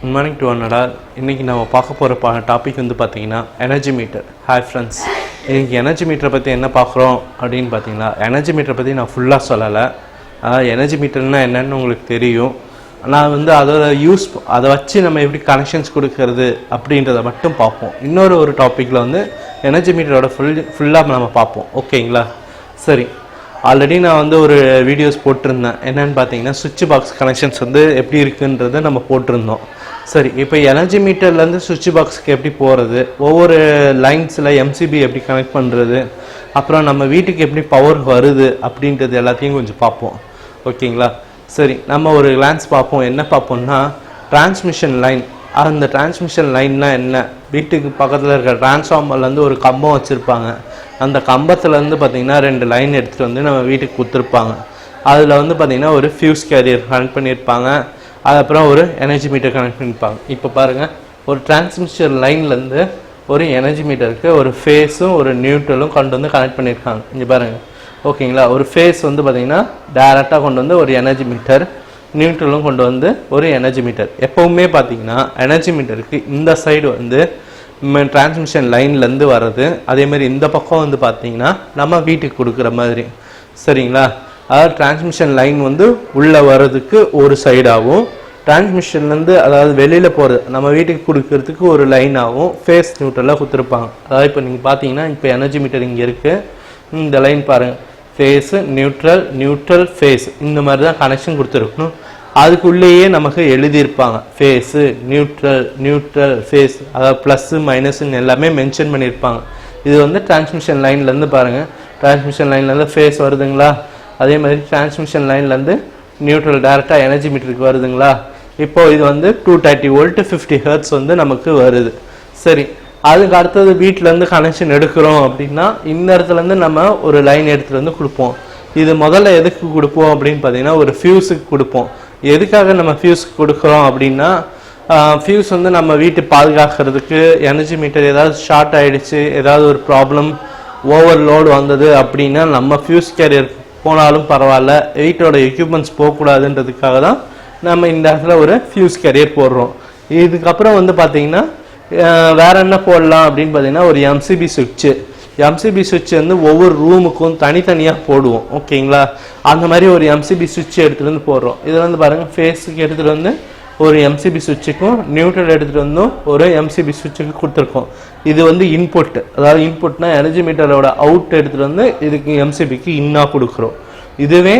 Good morning to அண்ணடா. இன்றைக்கி நம்ம பார்க்க போகிற டாபிக் வந்து பார்த்திங்கன்னா எனர்ஜி மீட்டர். ஹாய் ஃப்ரெண்ட்ஸ், இன்றைக்கி எனர்ஜி மீட்டரை பற்றி என்ன பார்க்குறோம் அப்படின்னு பார்த்தீங்கன்னா, எனர்ஜி மீட்டரை பற்றி நான் ஃபுல்லாக சொல்லலை. எனர்ஜி மீட்டர்னால் என்னென்னு உங்களுக்கு தெரியும். நான் வந்து அதை வச்சு நம்ம எப்படி கனெக்ஷன்ஸ் கொடுக்கறது அப்படின்றத மட்டும் பார்ப்போம். இன்னொரு டாப்பிக்கில் வந்து எனர்ஜி மீட்டரோட ஃபுல்லாக நம்ம பார்ப்போம். ஓகேங்களா? சரி, ஆல்ரெடி நான் வந்து ஒரு வீடியோஸ் போட்டிருந்தேன். என்னென்னு பார்த்தீங்கன்னா, சுவிட்ச் பாக்ஸ் கனெக்ஷன்ஸ் வந்து எப்படி இருக்குன்றதை நம்ம போட்டிருந்தோம். சரி, இப்போ எனர்ஜி மீட்டர்லேருந்து சுவிட்ச் பாக்ஸுக்கு எப்படி போகிறது, ஒவ்வொரு லைன்ஸில் எம்சிபி எப்படி கனெக்ட் பண்ணுறது, அப்புறம் நம்ம வீட்டுக்கு எப்படி பவர் வருது அப்படின்றது எல்லாத்தையும் கொஞ்சம் பார்ப்போம். ஓகேங்களா? சரி, நம்ம ஒரு கிளான்ஸ் பார்ப்போம். என்ன பார்ப்போம்னா, டிரான்ஸ்மிஷன் லைன். அந்த டிரான்ஸ்மிஷன் லைன்னா என்ன? வீட்டுக்கு பக்கத்தில் இருக்கிற டிரான்ஸ்ஃபார்மர்லேருந்து ஒரு கம்பம் வச்சுருப்பாங்க. அந்த கம்பத்துலேருந்து பார்த்திங்கன்னா 2 லைன் எடுத்துகிட்டு வந்து நம்ம வீட்டுக்கு கொடுத்துருப்பாங்க. அதில் வந்து பார்த்திங்கன்னா ஒரு ஃபியூஸ் கேரியர் கனெக்ட் பண்ணியிருப்பாங்க. அதுக்கப்புறம் ஒரு எனர்ஜி மீட்டர் கனெக்ட் பண்ணியிருப்பாங்க. இப்போ பாருங்கள், ஒரு டிரான்ஸ்மிஷன் லைன்லேருந்து ஒரு எனர்ஜி மீட்டருக்கு ஒரு ஃபேஸும் ஒரு நியூட்ரலும் கொண்டு வந்து கனெக்ட் பண்ணியிருக்காங்க. இங்கே பாருங்கள். ஓகேங்களா? ஒரு ஃபேஸ் வந்து பார்த்திங்கன்னா டேரெக்டாக கொண்டு வந்து ஒரு எனர்ஜி மீட்டர், நியூட்ரலும் கொண்டு வந்து ஒரு எனர்ஜி மீட்டர். எப்போவுமே பார்த்திங்கன்னா எனர்ஜி மீட்டருக்கு இந்த சைடு வந்து டிரான்ஸ்மிஷன் லைன்லேருந்து வர்றது, அதேமாதிரி இந்த பக்கம் வந்து பார்த்திங்கன்னா நம்ம வீட்டுக்கு கொடுக்குற மாதிரி. சரிங்களா? அதாவது டிரான்ஸ்மிஷன் லைன் வந்து உள்ளே வர்றதுக்கு ஒரு சைடாகவும், டிரான்ஸ்மிஷன்லேருந்து அதாவது வெளியில் போகிறது நம்ம வீட்டுக்கு கொடுக்கறதுக்கு ஒரு லைனாகவும் ஃபேஸ் நியூட்ரலாக கொடுத்துருப்பாங்க. அதாவது இப்போ நீங்கள் பார்த்தீங்கன்னா, இப்போ எனர்ஜி மீட்டர் இங்கே இருக்குது. இந்த லைன் பாருங்கள், ஃபேஸு நியூட்ரல், நியூட்ரல் ஃபேஸ், இந்த மாதிரி தான் கனெக்ஷன் கொடுத்துருக்கணும். அதுக்குள்ளேயே நமக்கு எழுதியிருப்பாங்க ஃபேஸு நியூட்ரல், நியூட்ரல் ஃபேஸ், அதாவது ப்ளஸ்ஸு மைனஸுன்னு எல்லாமே மென்ஷன் பண்ணியிருப்பாங்க. இது வந்து டிரான்ஸ்மிஷன் லைன்லேருந்து பாருங்கள், டிரான்ஸ்மிஷன் லைன்லேருந்து ஃபேஸ் வருதுங்களா, அதே மாதிரி டிரான்ஸ்மிஷன் லைன்லேருந்து நியூட்ரல் டேரெக்டாக எனர்ஜி மீட்டருக்கு வருதுங்களா. இப்போது இது வந்து 230 வோல்ட் 50 ஹெர்ட்ஸ் வந்து நமக்கு வருது. சரி, அதுக்கு அடுத்தது வீட்டிலேருந்து கனெக்ஷன் எடுக்கிறோம் அப்படின்னா, இந்த இடத்துலேருந்து நம்ம ஒரு லைன் எடுத்துகிட்டு வந்து கொடுப்போம். இது முதல்ல எதுக்கு கொடுப்போம் அப்படின்னு பார்த்தீங்கன்னா, ஒரு ஃபியூஸுக்கு கொடுப்போம். எதுக்காக நம்ம ஃபியூஸுக்கு கொடுக்குறோம் அப்படின்னா, ஃபியூஸ் வந்து நம்ம வீட்டை பாதுகாக்கிறதுக்கு, எனர்ஜி மீட்டர் ஏதாவது ஷார்ட் ஆகிடுச்சு, ஏதாவது ஒரு ப்ராப்ளம் ஓவர்லோடு வந்தது அப்படின்னா நம்ம ஃபியூஸ் கேரியர் போனாலும் பரவாயில்ல, வீட்டோட எக்யூப்மெண்ட்ஸ் போகக்கூடாதுன்றதுக்காக தான் நம்ம இந்த இடத்துல ஒரு ஃபியூஸ் கேரியர் போடுறோம். இதுக்கப்புறம் வந்து பார்த்திங்கன்னா வேறு என்ன போடலாம் அப்படின்னு பார்த்தீங்கன்னா, ஒரு எம்சிபி சுவிட்சு. எம்சிபி சுவிட்ச் வந்து ஒவ்வொரு ரூமுக்கும் தனித்தனியாக போடுவோம். ஓகேங்களா? அந்த மாதிரி ஒரு எம்சிபி சுவிட்ச் எடுத்துகிட்டு வந்து போடுறோம். இதில் வந்து பாருங்கள், ஃபேஸுக்கு எடுத்துகிட்டு வந்து ஒரு எம்சிபி சுவிட்சுக்கும், நியூட்ரல் எடுத்துகிட்டு வந்தும் ஒரு எம்சிபி சுவிட்சுக்கு கொடுத்துருக்கோம். இது வந்து இன்புட், அதாவது இன்புட்னா எனர்ஜி மீட்டரோட அவுட் எடுத்துகிட்டு வந்து இதுக்கு எம்சிபிக்கு இன்னாக கொடுக்குறோம். இதுவே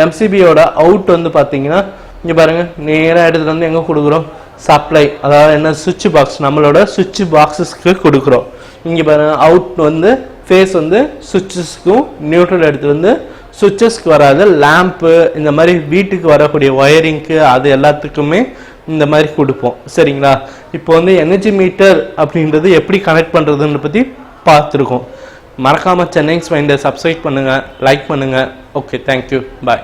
எம்சிபியோட அவுட் வந்து பார்த்தீங்கன்னா, இங்கே பாருங்கள், நேராக எடுத்துகிட்டு வந்து எங்கே கொடுக்குறோம், சப்ளை, அதாவது என்ன, சுவிட்ச் பாக்ஸ், நம்மளோட சுவிட்ச் பாக்ஸஸ்க்கு கொடுக்குறோம். இங்கே பாருங்கள், அவுட் வந்து ஃபேஸ் வந்து சுவிட்சஸ்க்கும், நியூட்ரல் எடுத்துகிட்டு வந்து சுவிட்சஸ்க்கு வராது, லேம்ப்பு, இந்த மாதிரி வீட்டுக்கு வரக்கூடிய ஒயரிங்க்கு, அது எல்லாத்துக்குமே இந்த மாதிரி கொடுப்போம். சரிங்களா? இப்போ வந்து எனர்ஜி மீட்டர் அப்படின்றது எப்படி கனெக்ட் பண்ணுறதுன்னு பற்றி பார்த்துருக்கோம். மறக்காமல் சென்னை ஸ்மைண்டை சப்ஸ்கிரைப் பண்ணுங்கள், லைக் பண்ணுங்கள். ஓகே, தேங்க்யூ, பாய்.